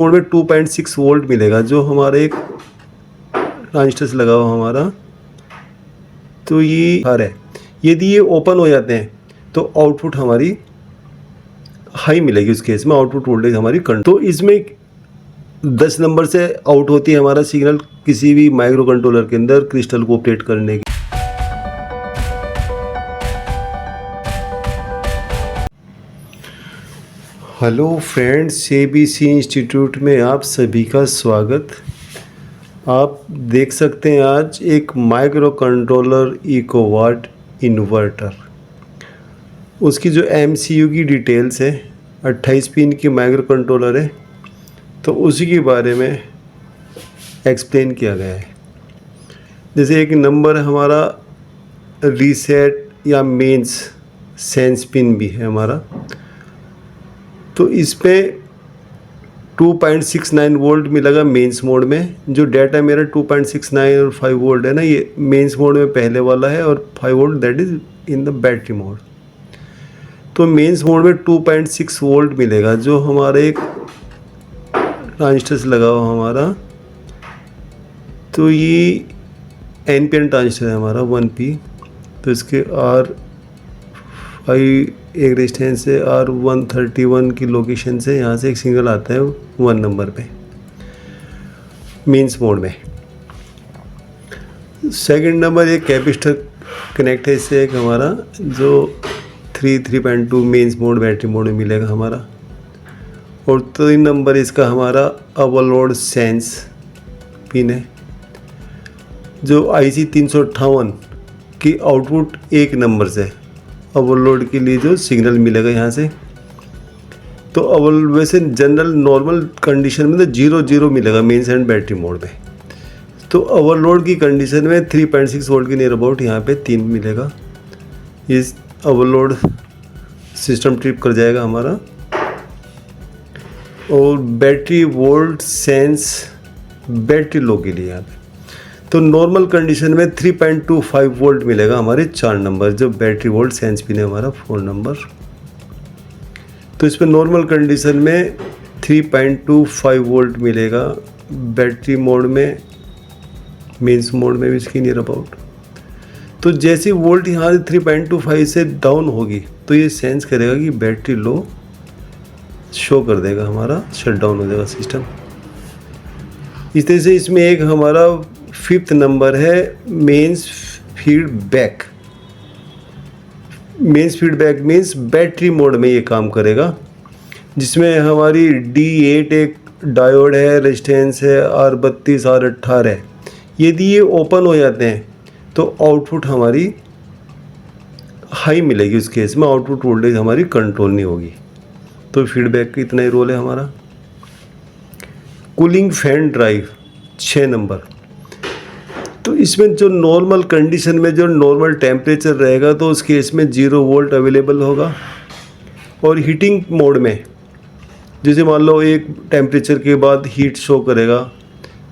Mode में 2.6 volt मिलेगा जो हमारा एक ट्रांजिस्टर से लगा हुआ हमारा। तो ये हार है, यदि ये ओपन हो जाते हैं तो आउटपुट हमारी हाई मिलेगी। उस केस में आउटपुट वोल्टेज हमारी कम। तो इसमें 10 नंबर से आउट होती है हमारा सिग्नल किसी भी माइक्रो कंट्रोलर के अंदर क्रिस्टल को ऑपरेट करने की। हेलो फ्रेंड्स, ABC इंस्टीट्यूट में आप सभी का स्वागत। आप देख सकते हैं आज एक माइक्रो कंट्रोलर इकोवाट इन्वर्टर, उसकी जो MCU की डिटेल्स है, 28 पिन की माइक्रो कंट्रोलर है, तो उसी के बारे में एक्सप्लेन किया गया है। जैसे एक नंबर हमारा रीसेट या मेंस सेंस पिन भी है हमारा, तो इस पे 2.69 वोल्ट मिलेगा मेंस मोड में। जो डाटा मेरा 2.69 और 5 वोल्ट है ना, ये मेंस मोड में पहले वाला है, और 5 volt that is in the battery mode. तो मेंस मोड में 2.6 वोल्ट मिलेगा जो हमारा एक ट्रांजिस्टर से लगा हुआ हमारा। तो ये NPN ट्रांजिस्टर है हमारा 1P। तो इसके R5 एक रेजिस्टेंस है, R131 की लोकेशन से यहाँ से एक सिग्नल आता है 1 नंबर पे मेंस मोड में। सेकंड नंबर एक कैपेसिटर कनेक्ट है इससे एक हमारा, जो 3.2 मेंस मोड बैटरी मोड में मिलेगा हमारा। और 3 नंबर इसका हमारा ओवरलोड सेंस पिन है, जो IC 358 की आउटपुट 1 नंबर से ओवरलोड के लिए जो सिग्नल मिलेगा यहाँ से। तो वैसे जनरल नॉर्मल कंडीशन में तो 0 मिलेगा मेंस एंड बैटरी मोड में। तो ओवरलोड की कंडीशन में 3.6 वोल्ट के नियर अबाउट यहाँ पे 3 मिलेगा। ये ओवरलोड सिस्टम ट्रिप कर जाएगा हमारा। और battery volt sense battery low के लिए यहाँ पे तो नॉर्मल कंडीशन में 3.25 वोल्ट मिलेगा हमारे 4 नंबर, जो बैटरी वोल्ट सेंस पिन है हमारा 4 नंबर। तो इस पर नॉर्मल कंडीशन में 3.25 वोल्ट मिलेगा बैटरी मोड में, मेंस मोड में भी इसकी नियर अबाउट। तो जैसे वोल्ट यहाँ 3.25 से डाउन होगी तो ये सेंस करेगा कि बैटरी लो शो कर देगा, हमारा शट डाउन हो जाएगा सिस्टम। इस तरह से इसमें एक हमारा 5th नंबर है mains feedback. Mains feedback means battery mode में ये काम करेगा, जिसमें हमारी D8 एक डायोड है, रेजिस्टेंस है, R32 R18 है। यदि ये ओपन हो जाते हैं तो आउटपुट हमारी हाई मिलेगी। उस केस में आउटपुट वोल्टेज हमारी कंट्रोल नहीं होगी। तो फीडबैक का इतना ही रोल है हमारा। Cooling fan drive 6 number. तो इसमें जो नॉर्मल कंडीशन में जो नॉर्मल टेम्परेचर रहेगा तो उस केस में 0 वोल्ट अवेलेबल होगा। और हीटिंग मोड में जैसे मान लो एक टेम्परेचर के बाद हीट शो करेगा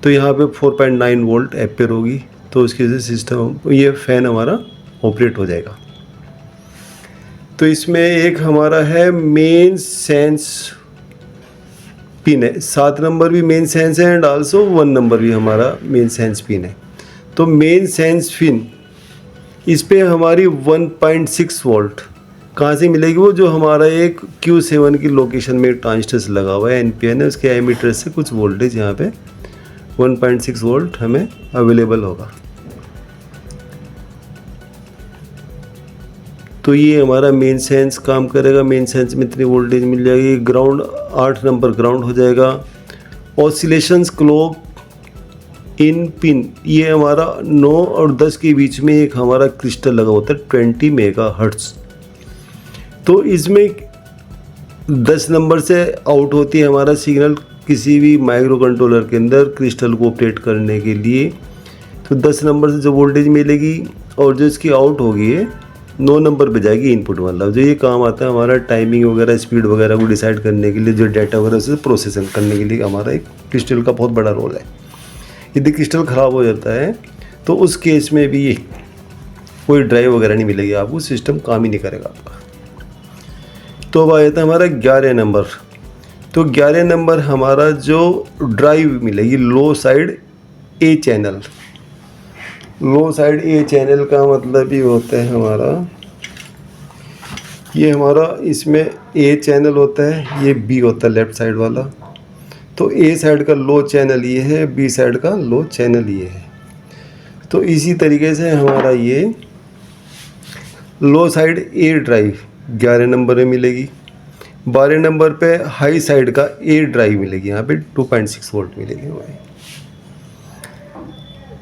तो यहाँ पे 4.9 वोल्ट एम्पेयर होगी। तो उसके से सिस्टम ये फ़ैन हमारा ऑपरेट हो जाएगा। तो इसमें एक हमारा है मेन सेंस पिन है, 7 नंबर भी मेन सेंस है एंड आल्सो 1 नंबर भी हमारा मेन सेंस पिन है। तो मेन सेंस पिन इस पे हमारी 1.6 वोल्ट कहाँ से मिलेगी? वो जो हमारा एक Q7 की लोकेशन में ट्रांजिस्टर से लगा हुआ है, NPN है, उसके एमीटर से कुछ वोल्टेज यहाँ पे 1.6 वोल्ट हमें अवेलेबल होगा। तो ये हमारा मेन सेंस काम करेगा। मेन सेंस में इतनी वोल्टेज मिल जाएगी। ग्राउंड 8 नंबर ग्राउंड हो जाएगा। ऑसिलेशंस क्लॉक इन पिन, ये हमारा 9 और 10 के बीच में एक हमारा क्रिस्टल लगा होता है 20 मेगाहर्ट्ज़। तो इसमें 10 नंबर से आउट होती है हमारा सिग्नल किसी भी माइक्रो कंट्रोलर के अंदर क्रिस्टल को ऑपरेट करने के लिए। तो 10 नंबर से जो वोल्टेज मिलेगी और जो इसकी आउट होगी है 9 नंबर पे जाएगी इनपुट वाला। जो ये काम आता है हमारा टाइमिंग वगैरह, स्पीड वगैरह को डिसाइड करने के लिए, जो डाटा वगैरह से प्रोसेसिंग करने के लिए हमारा एक क्रिस्टल का बहुत बड़ा रोल है। यदि क्रिस्टल ख़राब हो जाता है तो उस केस में भी कोई ड्राइव वगैरह नहीं मिलेगी आपको, सिस्टम काम ही नहीं करेगा आपका। तो अब आ जाता है हमारा 11 नंबर तो 11 नंबर हमारा जो ड्राइव मिलेगी लो साइड ए चैनल। लो साइड ए चैनल का मतलब ये होता है हमारा, ये हमारा इसमें ए चैनल होता है, ये बी होता है लेफ़्ट साइड वाला। तो ए साइड का लो चैनल ये है, बी साइड का लो चैनल ये है। तो इसी तरीके से हमारा ये लो साइड ए ड्राइव 11 नंबर में मिलेगी। 12 नंबर पे हाई साइड का ए ड्राइव मिलेगी, यहाँ पे 2.6 वोल्ट मिलेगी हमारी।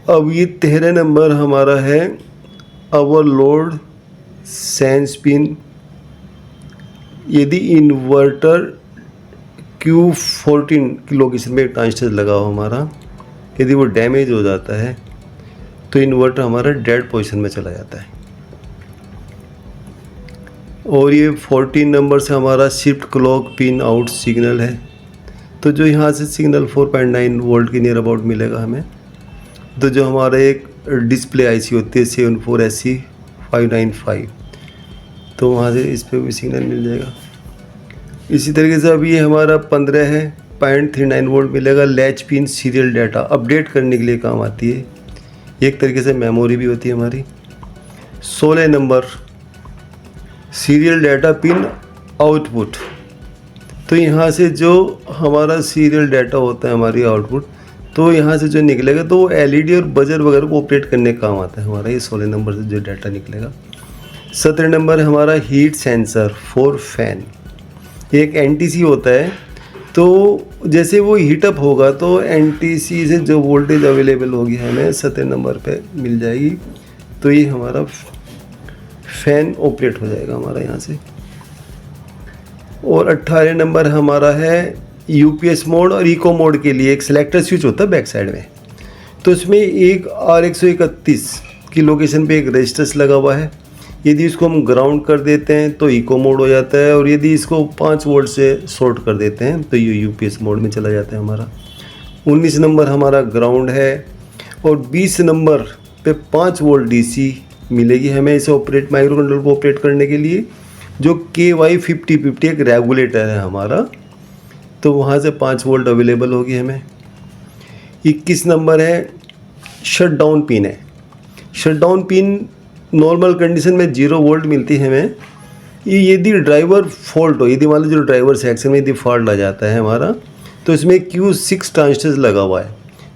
अब ये 13 नंबर हमारा है ओवरलोड सेंस पिन। यदि इन्वर्टर Q14 की लोकेशन में एक ट्रांजिस्टर लगा हो हमारा, यदि वो डैमेज हो जाता है तो इन्वर्टर हमारा डेड पोजीशन में चला जाता है। और ये 14 नंबर से हमारा shift clock pin out signal है। तो जो यहाँ से सिग्नल 4.9 वोल्ट के नियर अबाउट मिलेगा हमें। तो जो हमारा एक डिस्प्ले आईसी होती है 74SC595, तो वहाँ से इस पर भी सिग्नल मिल जाएगा। इसी तरीके से अभी ये हमारा 15 है, 0.39 वोल्ट मिलेगा। Latch pin serial data update करने के लिए काम आती है, एक तरीके से मेमोरी भी होती है हमारी। 16 number serial data pin output. तो यहाँ से जो हमारा सीरियल डाटा होता है हमारी आउटपुट, तो यहाँ से जो निकलेगा तो वो एलईडी और बजर वगैरह को ऑपरेट करने का काम आता है हमारा ये 16 नंबर से जो डाटा निकलेगा। 17 नंबर हमारा हीट सेंसर फॉर फैन। एक एनटीसी होता है, तो जैसे वो हीटअप होगा तो एनटीसी से जो वोल्टेज अवेलेबल होगी हमें 17 नंबर पे मिल जाएगी। तो ये हमारा फैन ऑपरेट हो जाएगा हमारा यहाँ से। और 18 नंबर हमारा है यूपीएस मोड और इको मोड के लिए एक सिलेक्टर स्विच होता है बैक साइड में। तो इसमें एक R131 की लोकेशन पे एक रेजिस्टेंस लगा हुआ है। यदि इसको हम ग्राउंड कर देते हैं तो इको मोड हो जाता है, और यदि इसको 5 वोल्ट से शॉर्ट कर देते हैं तो ये यूपीएस मोड में चला जाता है हमारा। 19 नंबर हमारा ग्राउंड है, और 20 नंबर पे 5 वोल्ट डीसी मिलेगी हमें इसे ऑपरेट माइक्रो कंट्रोलर को ऑपरेट करने के लिए। जो KY5050 एक रेगुलेटर है हमारा, तो वहाँ से 5 वोल्ट अवेलेबल होगी हमें। 21 नंबर है शट डाउन पिन है। Shut down pin normal condition में 0 वोल्ट मिलती है हमें। ये यदि ड्राइवर फॉल्ट हो, यदि मान लो जो ड्राइवर सेक्शन में यदि फॉल्ट आ जाता है हमारा, तो इसमें Q6 ट्रांजिस्टर लगा हुआ है,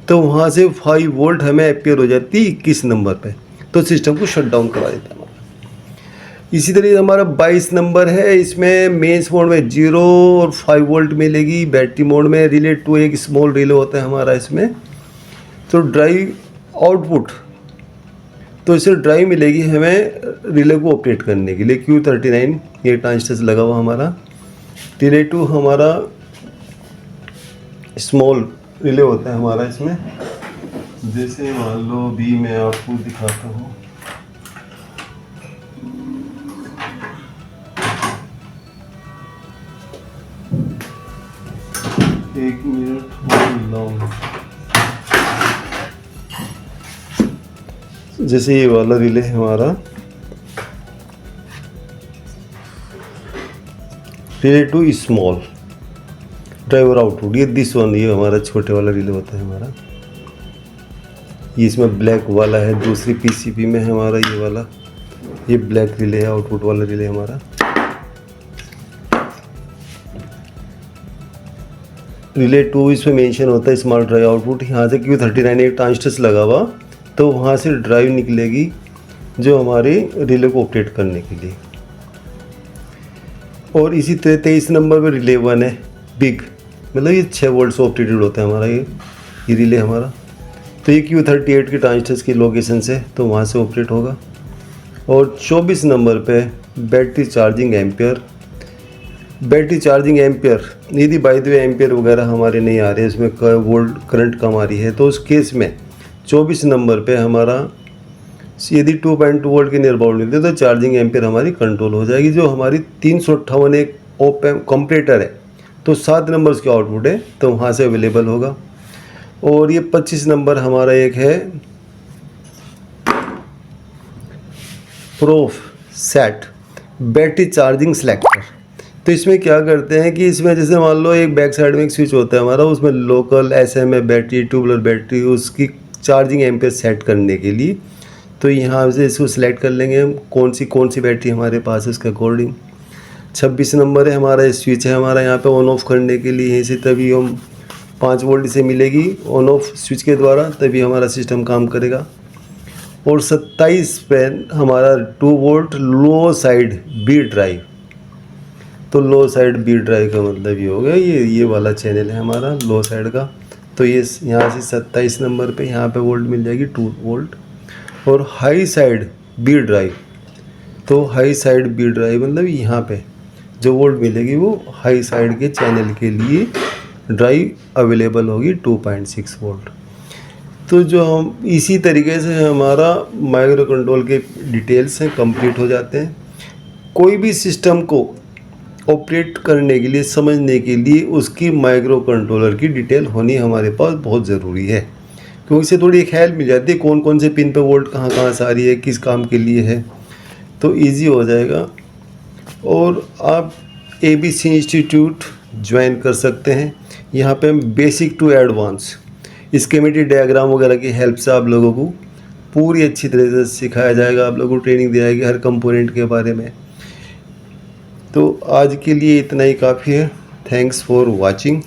तो वहाँ से 5 वोल्ट हमें अपेयर हो जाती है 21 नंबर पे, तो सिस्टम को शट डाउन करवा देता है हमारा। इसी तरीके हमारा 22 नंबर है, इसमें मेंस मोड में 0 और 5 वोल्ट मिलेगी। बैटरी मोड में रिले टू एक स्मॉल रिले होता है हमारा इसमें। तो ड्राइव आउटपुट, तो इसे ड्राइव मिलेगी हमें रिले को ऑपरेट करने के लिए। Q39 ये ट्रांजिस्टर लगा हुआ हमारा। रिले टू हमारा स्मॉल रिले होता है हमारा इसमें। जैसे मान लो भी मैं आपको दिखाता हूँ, एक मिनट होल्ड लो। जैसे ये वाला रिले है हमारा, relay to small driver output, ये दिस वन, ये हमारा छोटे वाला रिले होता है हमारा। ये इसमें ब्लैक वाला है, दूसरी पीसीबी में है हमारा ये वाला, ये ब्लैक रिले है, आउटपुट वाला रिले हमारा। रिले 2 इसमें मेंशन होता है स्मॉल ड्राइव आउटपुट। यहाँ से Q39 एक ट्रांजिस्टर लगा हुआ, तो वहाँ से ड्राइव निकलेगी जो हमारे रिले को ऑपरेट करने के लिए। और इसी तरह 23 नंबर पर रिले 1 है बिग, मतलब ये 6 वोल्ट से ऑपरेटेड होता है हमारा ये रिले हमारा। तो ये Q38 की ट्रांजिस्टर्स की लोकेशन से, तो वहाँ से ऑपरेट होगा। और 24 नंबर पे battery charging ampere. Battery charging ampere, यदि बाय द वे एम्पियर वगैरह हमारे नहीं आ रहे, इसमें वोल्ट करंट कम आ रही है, तो उस केस में 24 नंबर पे हमारा यदि 2.2 वोल्ट के नियर अबाउट मिलते हैं तो चार्जिंग एम्पियर हमारी कंट्रोल हो जाएगी। जो हमारी 358 एक ओप एम्प कंपरेटर है, तो 7 नंबर उसकी आउटपुट है, तो वहाँ से अवेलेबल होगा। और ये 25 नंबर हमारा एक है prof set battery charging selector. तो इसमें क्या करते हैं कि इसमें जैसे मान लो एक बैक साइड में एक स्विच होता है हमारा, उसमें local SMA battery, tubular battery, उसकी चार्जिंग एम्पेयर सेट करने के लिए। तो यहाँ से इसको सिलेक्ट कर लेंगे हम कौन सी बैटरी हमारे पास है उसके अकॉर्डिंग। 26 नंबर है हमारा स्विच है हमारा यहाँ पे ऑन ऑफ करने के लिए। यहीं से तभी हम 5 वोल्ट से मिलेगी ऑन ऑफ स्विच के द्वारा, तभी हमारा सिस्टम काम करेगा। और 27 पे हमारा 2 वोल्ट लो साइड बी ड्राइव। तो लो साइड बी ड्राइव का मतलब ये हो गया, ये वाला चैनल है हमारा लो साइड का। तो ये यहाँ से 27 नंबर पे यहाँ पे वोल्ट मिल जाएगी 2 वोल्ट। और हाई साइड बी ड्राइव, तो हाई साइड बी ड्राइव मतलब यहाँ पे जो वोल्ट मिलेगी वो हाई साइड के चैनल के लिए ड्राइव अवेलेबल होगी 2.6 वोल्ट। तो जो हम इसी तरीके से हमारा माइक्रो कंट्रोल के डिटेल्स हैं कंप्लीट हो जाते हैं। कोई भी सिस्टम को ऑपरेट करने के लिए, समझने के लिए उसकी माइक्रो कंट्रोलर की डिटेल होनी हमारे पास बहुत ज़रूरी है, क्योंकि इससे थोड़ी एक हेल्प मिल जाती है कौन कौन से पिन पे वोल्ट कहाँ कहाँ से आ रही है, किस काम के लिए है, तो इजी हो जाएगा। और आप ABC इंस्टीट्यूट ज्वाइन कर सकते हैं। यहाँ पे हम basic to advance schematic diagram वगैरह की हेल्प से आप लोगों को पूरी अच्छी तरह से सिखाया जाएगा, आप लोगों को ट्रेनिंग दी जाएगी हर कंपोनेंट के बारे में। तो आज के लिए इतना ही काफ़ी है। Thanks for watching.